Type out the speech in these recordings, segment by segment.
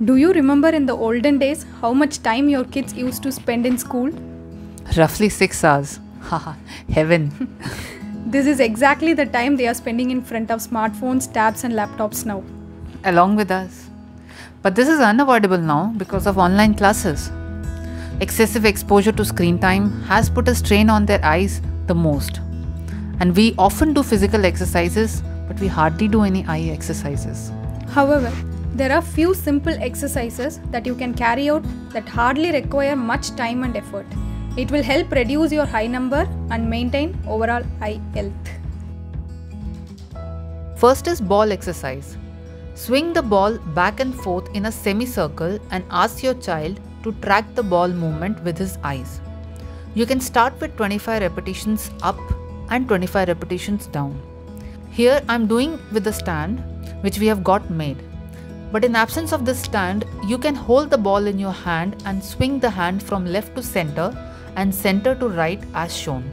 Do you remember in the olden days how much time your kids used to spend in school? Roughly 6 hours. Haha, heaven. This is exactly the time they are spending in front of smartphones, tabs, and laptops now. Along with us. But this is unavoidable now because of online classes. Excessive exposure to screen time has put a strain on their eyes the most. And we often do physical exercises, but we hardly do any eye exercises. However, there are few simple exercises that you can carry out that hardly require much time and effort. It will help reduce your eye number and maintain overall eye health. First is ball exercise. Swing the ball back and forth in a semicircle and ask your child to track the ball movement with his eyes. You can start with 25 repetitions up and 25 repetitions down. Here I am doing with the stand which we have got made. But in absence of this stand, you can hold the ball in your hand and swing the hand from left to center and center to right as shown.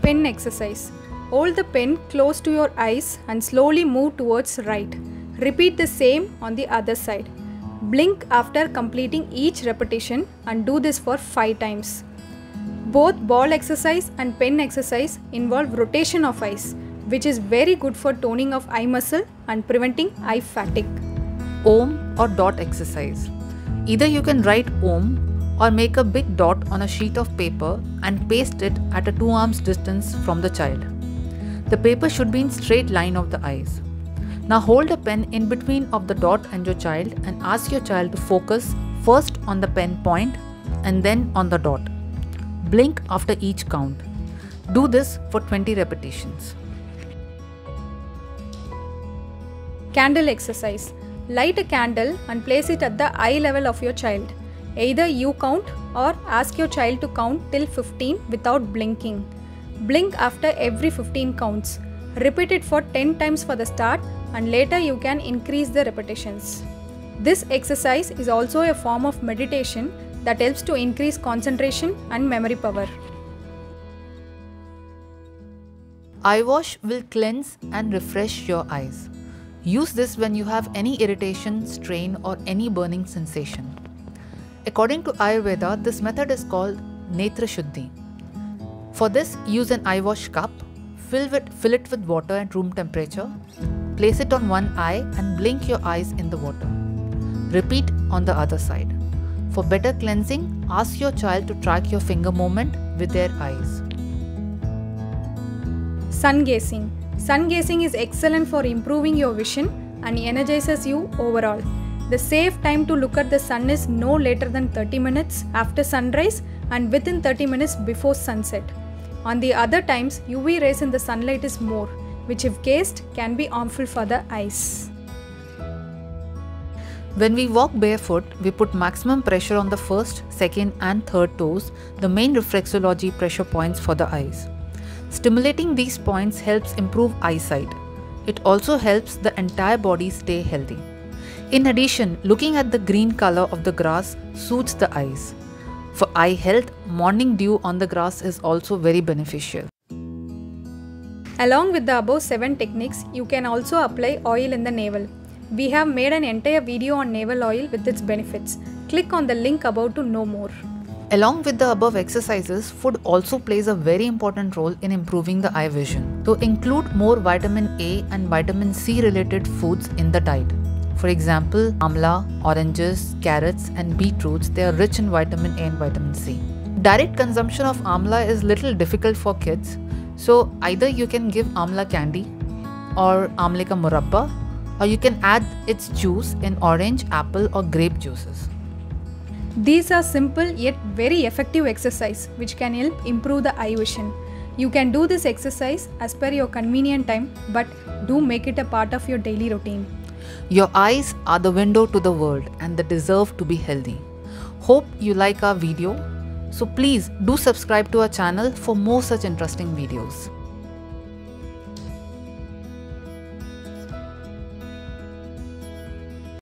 Pen exercise. Hold the pen close to your eyes and slowly move towards right. Repeat the same on the other side. Blink after completing each repetition and do this for 5 times. Both ball exercise and pen exercise involve rotation of eyes, which is very good for toning of eye muscle and preventing eye fatigue. Om or dot exercise. Either you can write Om or make a big dot on a sheet of paper and paste it at a 2 arms distance from the child. The paper should be in straight line of the eyes. Now hold a pen in between of the dot and your child and ask your child to focus first on the pen point and then on the dot. Blink after each count. Do this for 20 repetitions. Candle exercise. Light a candle and place it at the eye level of your child. Either you count or ask your child to count till 15 without blinking. Blink after every 15 counts. Repeat it for 10 times for the start and later you can increase the repetitions. This exercise is also a form of meditation that helps to increase concentration and memory power. Eye wash will cleanse and refresh your eyes. Use this when you have any irritation, strain or any burning sensation. According to Ayurveda, this method is called Netra Shuddhi. For this, use an eye wash cup, fill it with water at room temperature, place it on one eye and blink your eyes in the water. Repeat on the other side. For better cleansing, ask your child to track your finger movement with their eyes. Sun gazing. Sun gazing is excellent for improving your vision and energizes you overall. The safe time to look at the sun is no later than 30 minutes after sunrise and within 30 minutes before sunset. On the other times, UV rays in the sunlight is more, which if gazed can be harmful for the eyes. When we walk barefoot, we put maximum pressure on the first, second and third toes, the main reflexology pressure points for the eyes. Stimulating these points helps improve eyesight. It also helps the entire body stay healthy. In addition, looking at the green color of the grass soothes the eyes. For eye health, morning dew on the grass is also very beneficial. Along with the above 7 techniques, you can also apply oil in the navel. We have made an entire video on navel oil with its benefits. Click on the link above to know more. Along with the above exercises, food also plays a very important role in improving the eye vision. So include more vitamin A and vitamin C related foods in the diet. For example, amla, oranges, carrots and beetroots, they are rich in vitamin A and vitamin C. Direct consumption of amla is little difficult for kids. So either you can give amla candy or amle ka murabba, or you can add its juice in orange, apple or grape juices. These are simple yet very effective exercise which can help improve the eye vision. You can do this exercise as per your convenient time, but do make it a part of your daily routine. Your eyes are the window to the world and they deserve to be healthy. Hope you like our video. So please do subscribe to our channel for more such interesting videos.